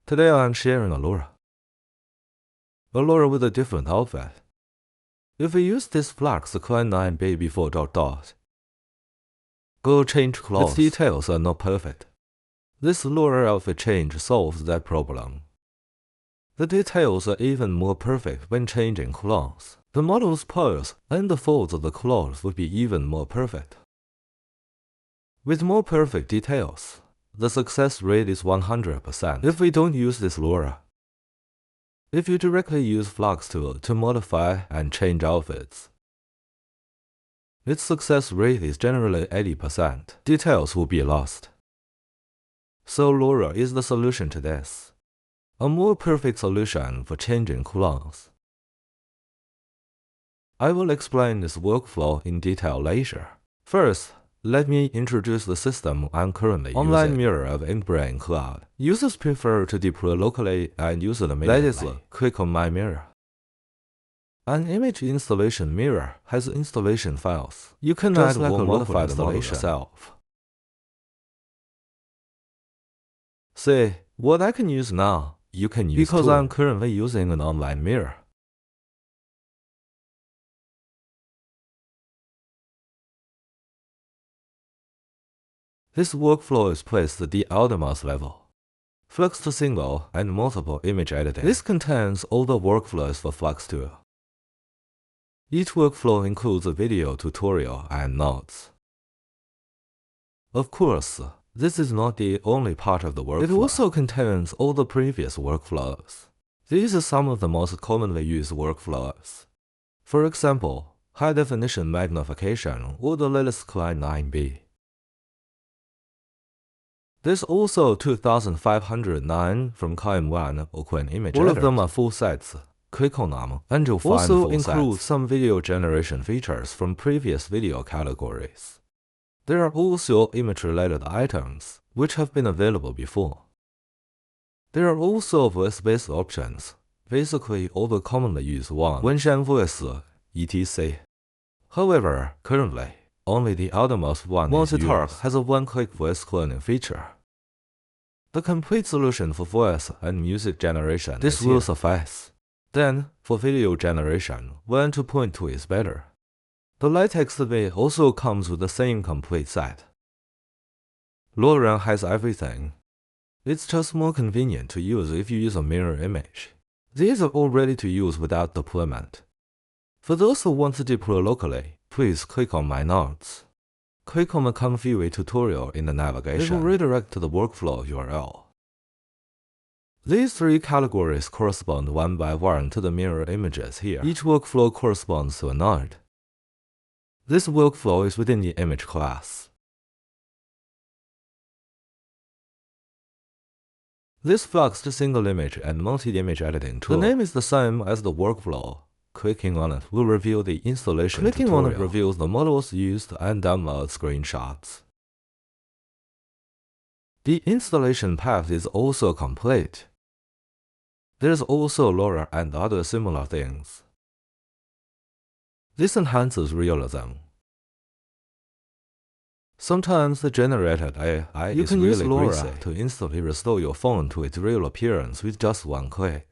Today I'm sharing a LoRa with a different outfit. If we use this Flux2 Klein 9B before ... Go change clothes. Its details are not perfect. This LoRa outfit change solves that problem. The details are even more perfect when changing clothes. The model's pose and the folds of the clothes would be even more perfect. With more perfect details, the success rate is 100% if we don't use this LoRa. If you directly use Flux2 to modify and change outfits, its success rate is generally 80%. Details will be lost. So LoRa is the solution to this. A more perfect solution for changing clothes. I will explain this workflow in detail later. First, let me introduce the system I'm currently using. Online mirror of InkBrain Cloud. Users prefer to deploy locally and use it immediately. That is, click on My Mirror. An image installation mirror has installation files. You can add or modify the model yourself. See, what I can use now, you can use because I'm currently using an online mirror. This workflow is placed at the outermost level. Flux2 single and multiple image editing. This contains all the workflows for Flux2. Each workflow includes a video tutorial and notes. Of course, this is not the only part of the workflow. It also contains all the previous workflows. These are some of the most commonly used workflows. For example, high-definition magnification or the latest Klein 9B. There's also 2509 from ComfyUI Open Image Editor. All of them are full sets. Click on them and you'll find full sets. Also include some video generation features from previous video categories. There are also image-related items, which have been available before. There are also voice-based options, basically all the commonly used ones, Wuyangfeng voice, etc. However, currently, only the outermost one is used. Perk has a one-click voice cloning feature. The complete solution for voice and music generation. This will suffice. Then, for video generation, 1.2.2 is better. The LaTeX V also comes with the same complete set. LoRa has everything. It's just more convenient to use if you use a mirror image. These are all ready to use without deployment. For those who want to deploy locally, please click on My Notes. Click on the ComfyUI tutorial in the navigation. It will redirect to the workflow URL. These three categories correspond one by one to the mirror images here. Each workflow corresponds to a node. This workflow is within the image class. This Flux2 single image and multi-image editing tool. The name is the same as the workflow. Clicking on it will reveal the installation tutorial. Clicking on it reveals the models used and download screenshots. The installation path is also complete. There's also LoRa and other similar things. This enhances realism. Sometimes the generated AI is really greasy. To instantly restore your phone to its real appearance with just one click.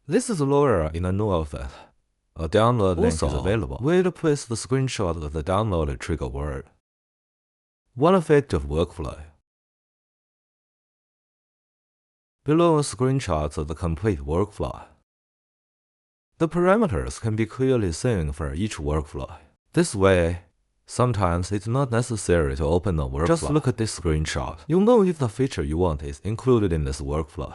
This is LoRa in a new outfit. A download link is available. Where to place the screenshot of the downloaded trigger word. One effective workflow. Below are screenshots of the complete workflow. The parameters can be clearly seen for each workflow. This way, sometimes it's not necessary to open the workflow. Just look at this screenshot. You'll know if the feature you want is included in this workflow.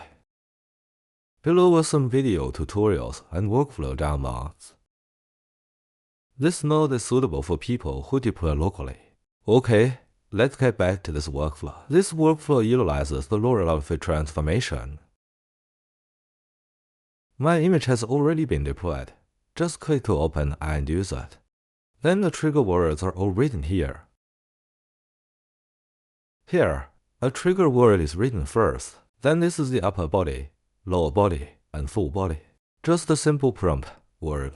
Below are some video tutorials and workflow downloads. This node is suitable for people who deploy locally. Okay, let's get back to this workflow. This workflow utilizes the LoRa outfit transformation. My image has already been deployed. Just click to open and use it. Then the trigger words are all written here. Here, a trigger word is written first. Then this is the upper body, lower body, and full body. Just a simple prompt word.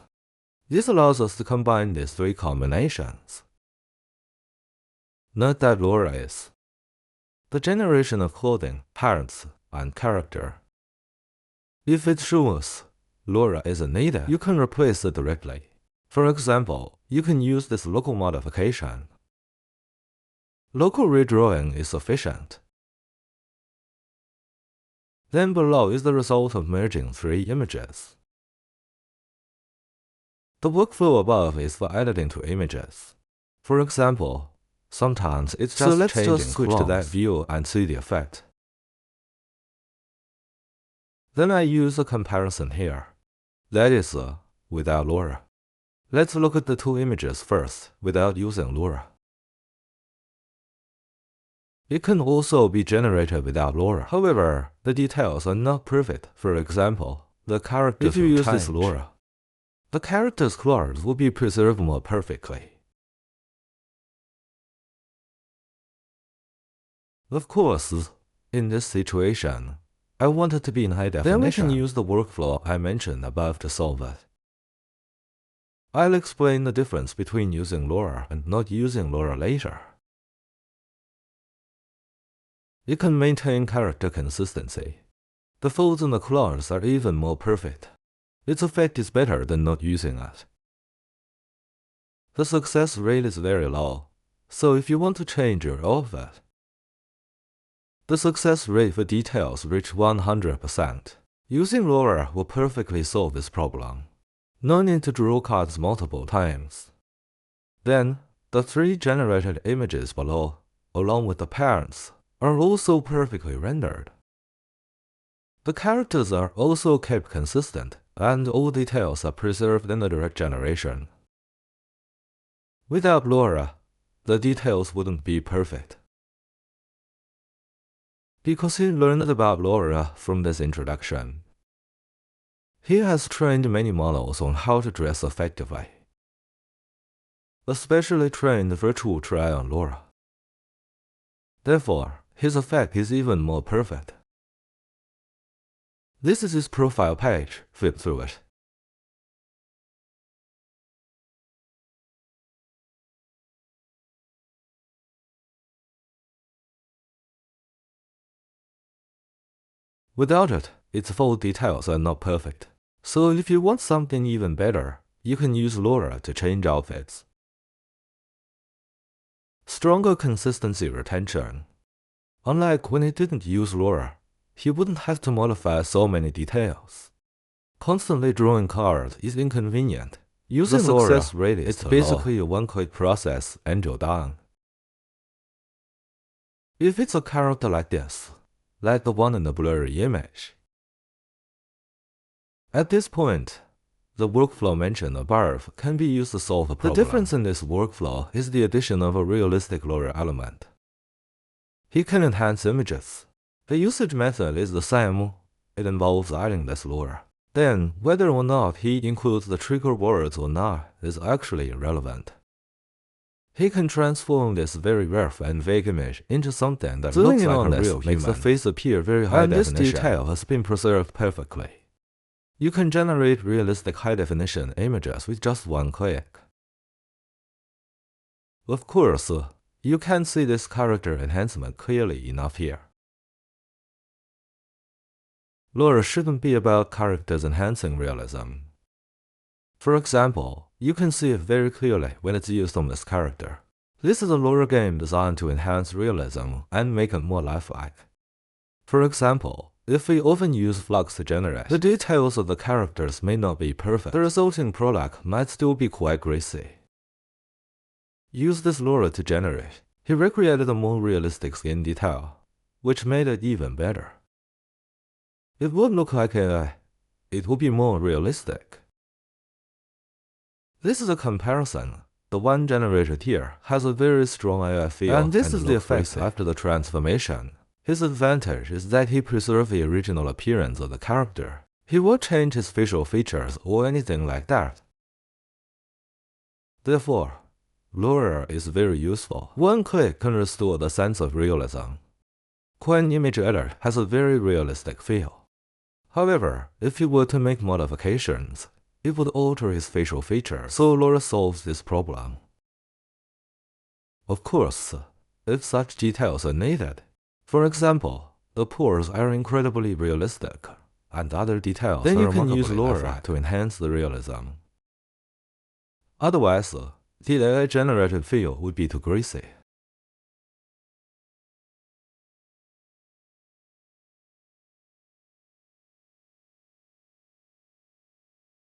This allows us to combine these three combinations. Note that LoRa is the generation of clothing, pants, and character. If it shows LoRA isn't needed, you can replace it directly. For example, you can use this local modification. Local redrawing is sufficient. Then below is the result of merging 3 images. The workflow above is for editing 2 images. For example, sometimes it's just changing switch to that view and see the effect. Then I use a comparison here. That is, without LoRA. Let's look at the 2 images first, without using LoRA. It can also be generated without LoRA. However, the details are not perfect. For example, the characters if you use this LoRA, the characters' colors will be preserved more perfectly. Of course, in this situation, I want it to be in high definition. Then we can use the workflow I mentioned above to solve it. I'll explain the difference between using LoRA and not using LoRA later. It can maintain character consistency. The folds and the colors are even more perfect. Its effect is better than not using it. The success rate is very low, so if you want to change all of it, the success rate for details reach 100%. Using LoRA will perfectly solve this problem. No need to draw cards multiple times. Then, the 3 generated images below, along with the parents, are also perfectly rendered. The characters are also kept consistent, and all details are preserved in the direct generation. Without LoRA, the details wouldn't be perfect. Because he learned about LoRA from this introduction. He has trained many models on how to dress effectively, especially trained virtual Tryon LoRA. Therefore, his effect is even more perfect. This is his profile page. Flip through it. Without it, its full details are not perfect. So if you want something even better, you can use LoRA to change outfits. Stronger consistency retention. Unlike when he didn't use LoRA, he wouldn't have to modify so many details. Constantly drawing cards is inconvenient. Using the success rate is basically a one-click process and you're done. If it's a character like this, like the one in the blurry image, at this point, the workflow mentioned above can be used to solve the problem. The difference in this workflow is the addition of a realistic LoRA element. He can enhance images. The usage method is the same. It involves adding this LoRA. Then, whether or not he includes the trigger words or not is actually irrelevant. He can transform this very rough and vague image into something that looks like a real human. Makes the face appear very high definition. And this detail has been preserved perfectly. You can generate realistic high-definition images with just one click. Of course, you can't see this character enhancement clearly enough here. LoRA shouldn't be about characters enhancing realism. For example, you can see it very clearly when it's used on this character. This is a LoRA game designed to enhance realism and make it more lifelike. For example, if we often use Flux to generate, the details of the characters may not be perfect. The resulting product might still be quite greasy. Use this LoRA to generate. He recreated a more realistic skin detail, which made it even better. It would look like it would be more realistic. This is a comparison. The one generated here has a very strong AI feel, and this is the effect after the transformation. His advantage is that he preserves the original appearance of the character. He won't change his facial features or anything like that. Therefore, LoRA is very useful. One click can restore the sense of realism. Klein Image Editor has a very realistic feel. However, if you were to make modifications, it would alter his facial features, so LoRA solves this problem. Of course, if such details are needed, for example, The pores are incredibly realistic, and other details then you can use LoRA to enhance the realism. Otherwise, the AI-generated feel would be too greasy.